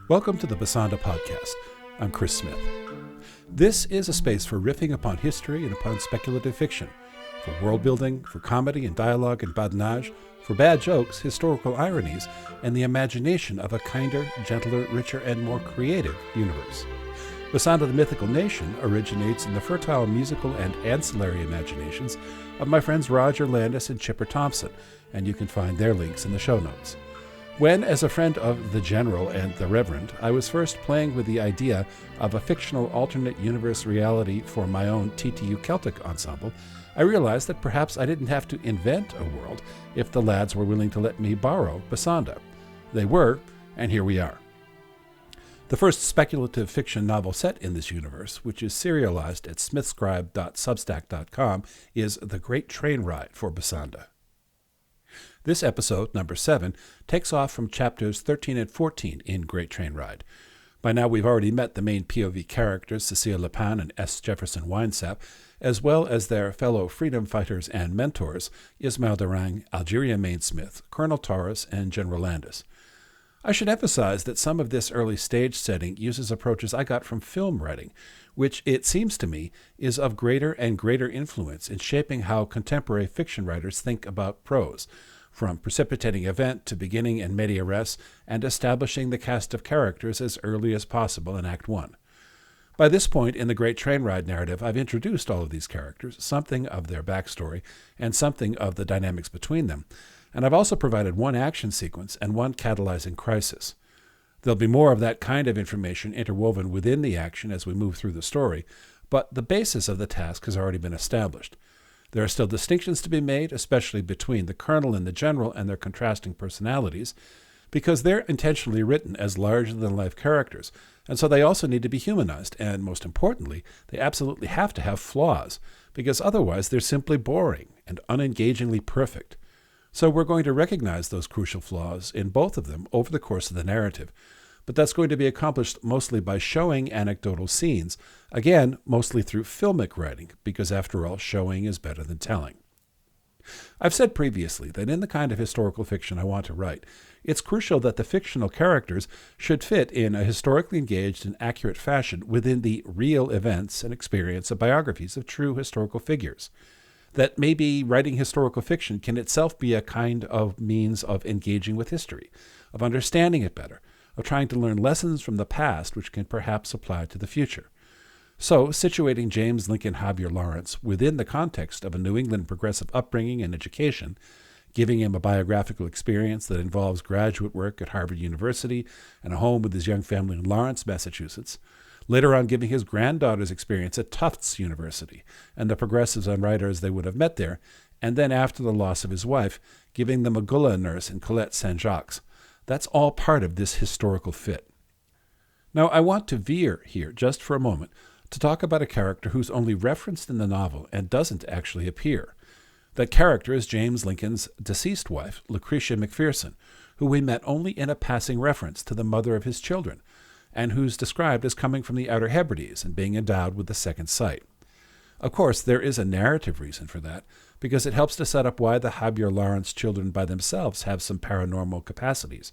Welcome to the Bassanda Podcast. I'm Chris Smith. This is a space for riffing upon history and upon speculative fiction, for world building, for comedy and dialogue and badinage, for bad jokes, historical ironies, and the imagination of a kinder, gentler, richer, and more creative universe. Bassanda the Mythical Nation originates in the fertile musical and ancillary imaginations of my friends Roger Landis and Chipper Thompson, and you can find their links in the show notes. When, as a friend of the General and the Reverend, I was first playing with the idea of a fictional alternate universe reality for my own TTU Celtic ensemble, I realized that perhaps I didn't have to invent a world if the lads were willing to let me borrow Bassanda. They were, and here we are. The first speculative fiction novel set in this universe, which is serialized at smithscribe.substack.com, is The Great Train Ride for Bassanda. This episode, number 7, takes off from chapters 13 and 14 in Great Train Ride. By now we've already met the main POV characters, Cecile Lepin and S. Jefferson Winesap, as well as their fellow freedom fighters and mentors, Ismail Durang, Algeria Mainsmith, Colonel Torres, and General Landis. I should emphasize that some of this early stage setting uses approaches I got from film writing, which, it seems to me, is of greater and greater influence in shaping how contemporary fiction writers think about prose, from precipitating event to beginning in media res and establishing the cast of characters as early as possible in Act 1. By this point in the Great Train Ride narrative, I've introduced all of these characters, something of their backstory, and something of the dynamics between them, and I've also provided one action sequence and one catalyzing crisis. There'll be more of that kind of information interwoven within the action as we move through the story, but the basis of the task has already been established. There are still distinctions to be made, especially between the Colonel and the General and their contrasting personalities, because they're intentionally written as larger-than-life characters, and so they also need to be humanized, and most importantly, they absolutely have to have flaws, because otherwise they're simply boring and unengagingly perfect. So we're going to recognize those crucial flaws in both of them over the course of the narrative, but that's going to be accomplished mostly by showing anecdotal scenes, again, mostly through filmic writing, because after all, showing is better than telling. I've said previously that in the kind of historical fiction I want to write, it's crucial that the fictional characters should fit in a historically engaged and accurate fashion within the real events and experience of biographies of true historical figures. That maybe writing historical fiction can itself be a kind of means of engaging with history, of understanding it better, of trying to learn lessons from the past which can perhaps apply to the future. So, situating James Lincoln Javier Lawrence within the context of a New England progressive upbringing and education, giving him a biographical experience that involves graduate work at Harvard University and a home with his young family in Lawrence, Massachusetts, later on giving his granddaughter's experience at Tufts University and the progressives and writers they would have met there, and then after the loss of his wife, giving them a Gula nurse in Colette Saint-Jacques. That's all part of this historical fit. Now, I want to veer here just for a moment to talk about a character who's only referenced in the novel and doesn't actually appear. That character is James Lincoln's deceased wife, Lucretia McPherson, who we met only in a passing reference to the mother of his children, and who's described as coming from the Outer Hebrides and being endowed with the second sight. Of course, there is a narrative reason for that, because it helps to set up why the Javier Lawrence children by themselves have some paranormal capacities.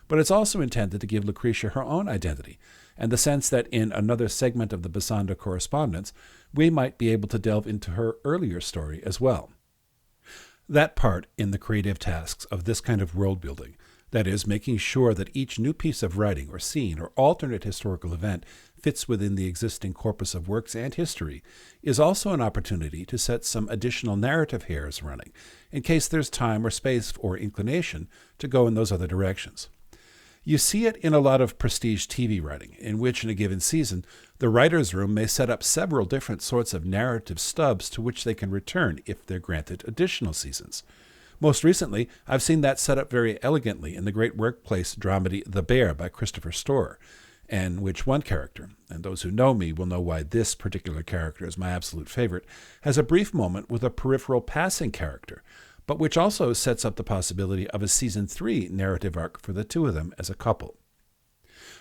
But it's also intended to give Lucretia her own identity, and the sense that in another segment of the Bassanda correspondence, we might be able to delve into her earlier story as well. That part in the creative tasks of this kind of world building, that is, making sure that each new piece of writing or scene or alternate historical event fits within the existing corpus of works and history, is also an opportunity to set some additional narrative hairs running, in case there's time or space or inclination to go in those other directions. You see it in a lot of prestige TV writing, in which in a given season, the writer's room may set up several different sorts of narrative stubs to which they can return if they're granted additional seasons. Most recently, I've seen that set up very elegantly in the great workplace dramedy The Bear by Christopher Storer, in which one character, and those who know me will know why this particular character is my absolute favorite, has a brief moment with a peripheral passing character, but which also sets up the possibility of a Season 3 narrative arc for the two of them as a couple.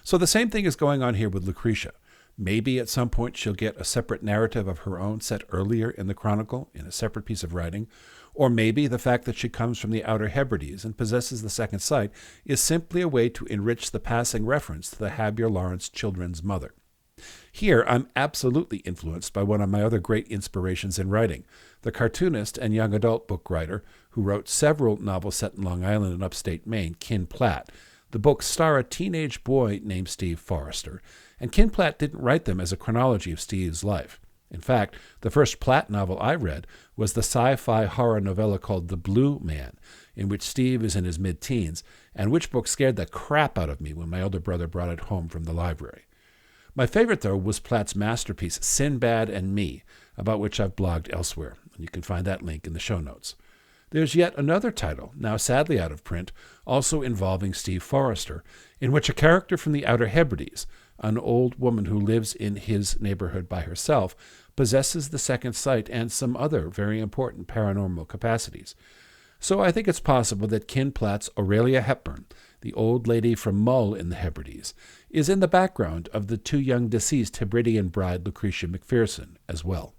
So the same thing is going on here with Lucretia. Maybe at some point she'll get a separate narrative of her own set earlier in the chronicle in a separate piece of writing, Or maybe the fact that she comes from the Outer Hebrides and possesses the second sight is simply a way to enrich the passing reference to the Habir Lawrence children's mother. Here, I'm absolutely influenced by one of my other great inspirations in writing, the cartoonist and young adult book writer who wrote several novels set in Long Island and upstate Maine, Ken Platt. The books star a teenage boy named Steve Forrester, and Ken Platt didn't write them as a chronology of Steve's life. In fact, the first Platt novel I read was the sci-fi horror novella called The Blue Man, in which Steve is in his mid-teens, and which book scared the crap out of me when my older brother brought it home from the library. My favorite, though, was Platt's masterpiece, Sinbad and Me, about which I've blogged elsewhere, and you can find that link in the show notes. There's yet another title, now sadly out of print, also involving Steve Forrester, in which a character from the Outer Hebrides, an old woman who lives in his neighborhood by herself, possesses the second sight and some other very important paranormal capacities. So I think it's possible that Ken Platt's Aurelia Hepburn, the old lady from Mull in the Hebrides, is in the background of the too young deceased Hebridean bride Lucretia Macpherson as well.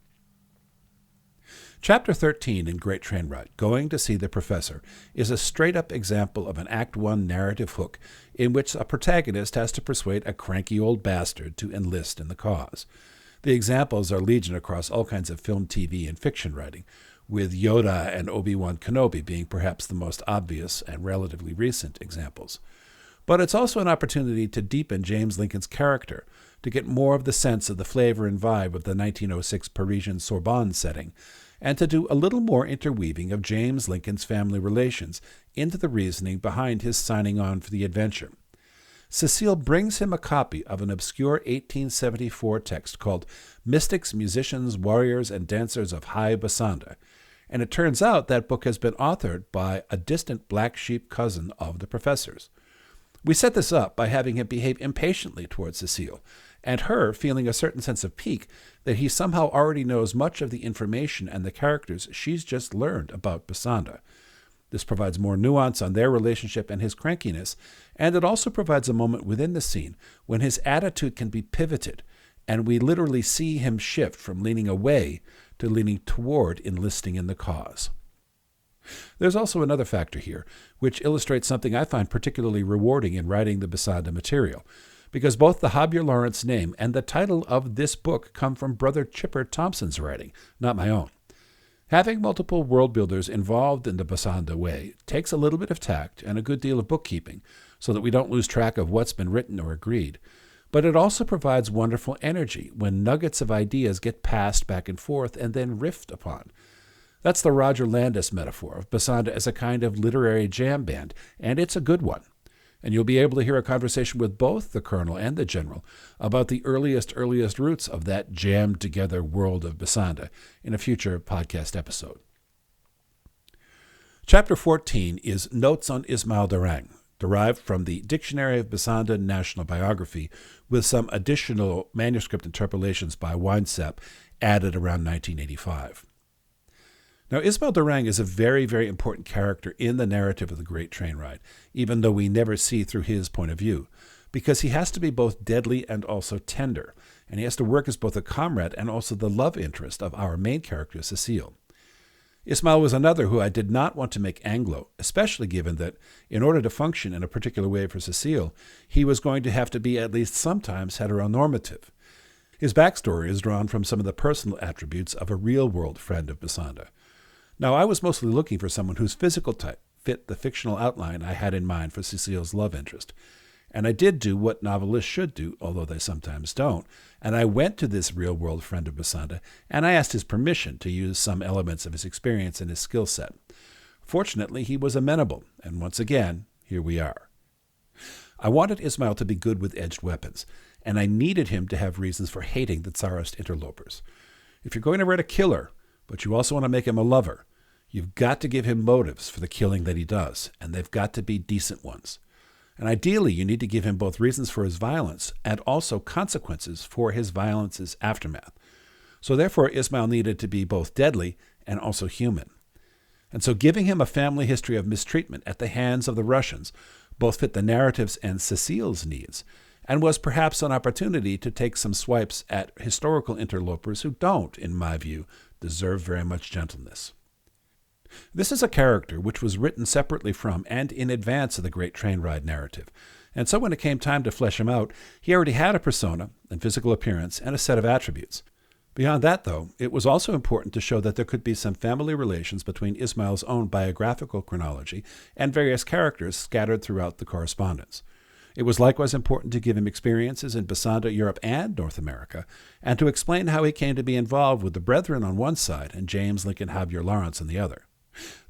Chapter 13 in Great Train Ride, Going to See the Professor, is a straight-up example of an Act 1 narrative hook in which a protagonist has to persuade a cranky old bastard to enlist in the cause. The examples are legion across all kinds of film, TV, and fiction writing, with Yoda and Obi-Wan Kenobi being perhaps the most obvious and relatively recent examples. But it's also an opportunity to deepen James Lincoln's character, to get more of the sense of the flavor and vibe of the 1906 Parisian Sorbonne setting, and to do a little more interweaving of James Lincoln's family relations into the reasoning behind his signing on for the adventure. Cecile brings him a copy of an obscure 1874 text called Mystics, Musicians, Warriors, and Dancers of High Bassanda, and it turns out that book has been authored by a distant black sheep cousin of the professor's. We set this up by having him behave impatiently towards Cecile, and her feeling a certain sense of pique that he somehow already knows much of the information and the characters she's just learned about Bassanda. This provides more nuance on their relationship and his crankiness, and it also provides a moment within the scene when his attitude can be pivoted, and we literally see him shift from leaning away to leaning toward enlisting in the cause. There's also another factor here, which illustrates something I find particularly rewarding in writing the Bassanda material, because both the Habir Lawrence name and the title of this book come from Brother Chipper Thompson's writing, not my own. Having multiple world builders involved in the Bassanda way takes a little bit of tact and a good deal of bookkeeping so that we don't lose track of what's been written or agreed. But it also provides wonderful energy when nuggets of ideas get passed back and forth and then riffed upon. That's the Roger Landis metaphor of Bassanda as a kind of literary jam band, and it's a good one. And you'll be able to hear a conversation with both the Colonel and the General about the earliest roots of that jammed-together world of Bassanda in a future podcast episode. Chapter 14 is Notes on Ismail Darang, derived from the Dictionary of Bassanda National Biography, with some additional manuscript interpolations by Winesap added around 1985. Now, Ismail Darang is a very, very important character in the narrative of the Great Train Ride, even though we never see through his point of view, because he has to be both deadly and also tender, and he has to work as both a comrade and also the love interest of our main character, Cecile. Ismail was another who I did not want to make Anglo, especially given that, in order to function in a particular way for Cecile, he was going to have to be at least sometimes heteronormative. His backstory is drawn from some of the personal attributes of a real-world friend of Bassanda. Now, I was mostly looking for someone whose physical type fit the fictional outline I had in mind for Cecile's love interest. And I did do what novelists should do, although they sometimes don't, and I went to this real-world friend of Bassanda, and I asked his permission to use some elements of his experience and his skill set. Fortunately, he was amenable, and once again, here we are. I wanted Ismail to be good with edged weapons, and I needed him to have reasons for hating the Tsarist interlopers. If you're going to write a killer, but you also want to make him a lover, you've got to give him motives for the killing that he does, and they've got to be decent ones. And ideally, you need to give him both reasons for his violence and also consequences for his violence's aftermath. So therefore, Ismail needed to be both deadly and also human. And so giving him a family history of mistreatment at the hands of the Russians both fit the narrative's and Cecile's needs, and was perhaps an opportunity to take some swipes at historical interlopers who don't, in my view, deserve very much gentleness. This is a character which was written separately from and in advance of the Great Train Ride narrative, and so when it came time to flesh him out, he already had a persona and physical appearance and a set of attributes. Beyond that, though, it was also important to show that there could be some family relations between Ismail's own biographical chronology and various characters scattered throughout the correspondence. It was likewise important to give him experiences in Bassanda, Europe, and North America, and to explain how he came to be involved with the Brethren on one side and James Lincoln Javier Lawrence on the other.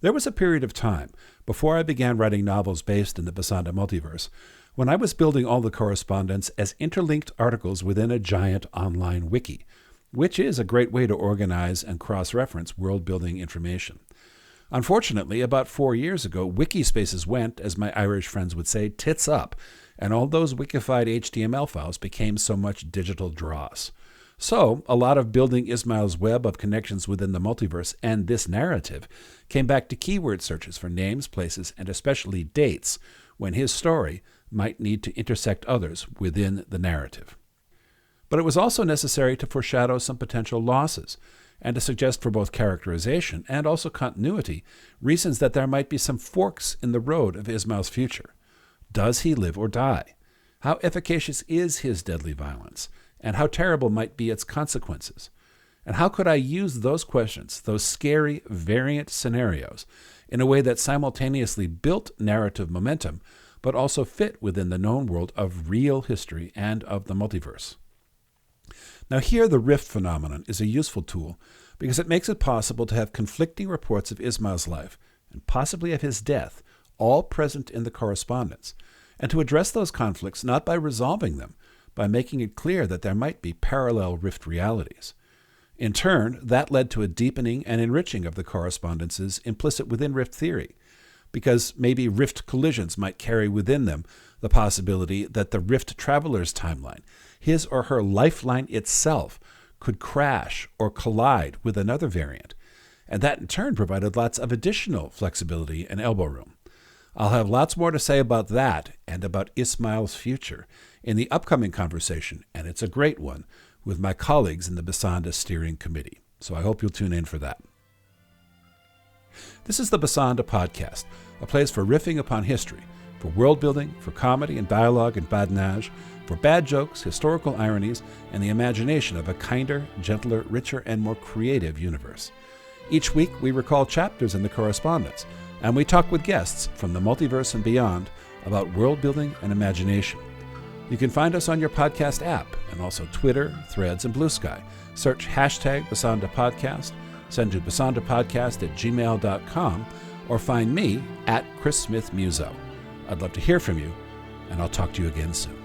There was a period of time, before I began writing novels based in the Bassanda multiverse, when I was building all the correspondence as interlinked articles within a giant online wiki, which is a great way to organize and cross-reference world-building information. Unfortunately, about 4 years ago, wiki spaces went, as my Irish friends would say, tits up, and all those wikified HTML files became so much digital dross. So, a lot of building Ismail's web of connections within the multiverse and this narrative came back to keyword searches for names, places, and especially dates, when his story might need to intersect others within the narrative. But it was also necessary to foreshadow some potential losses, and to suggest for both characterization and also continuity reasons that there might be some forks in the road of Ismail's future. Does he live or die? How efficacious is his deadly violence? And how terrible might be its consequences? And how could I use those questions, those scary variant scenarios, in a way that simultaneously built narrative momentum, but also fit within the known world of real history and of the multiverse? Now here the rift phenomenon is a useful tool because it makes it possible to have conflicting reports of Ismail's life, and possibly of his death, all present in the correspondence, and to address those conflicts not by resolving them, by making it clear that there might be parallel rift realities. In turn, that led to a deepening and enriching of the correspondences implicit within rift theory, because maybe rift collisions might carry within them the possibility that the rift traveler's timeline, his or her lifeline itself, could crash or collide with another variant, and that in turn provided lots of additional flexibility and elbow room. I'll have lots more to say about that and about Ismail's future in the upcoming conversation, and it's a great one, with my colleagues in the Bassanda Steering Committee. So I hope you'll tune in for that. This is the Bassanda Podcast, a place for riffing upon history, for world building, for comedy and dialogue and badinage, for bad jokes, historical ironies, and the imagination of a kinder, gentler, richer, and more creative universe. Each week we recall chapters in the correspondence, and we talk with guests from the multiverse and beyond about world building and imagination. You can find us on your podcast app, and also Twitter, Threads, and Blue Sky. Search hashtag Bassanda Podcast, send to bassandapodcast@gmail.com, or find me at Chris Smith Muso. I'd love to hear from you, and I'll talk to you again soon.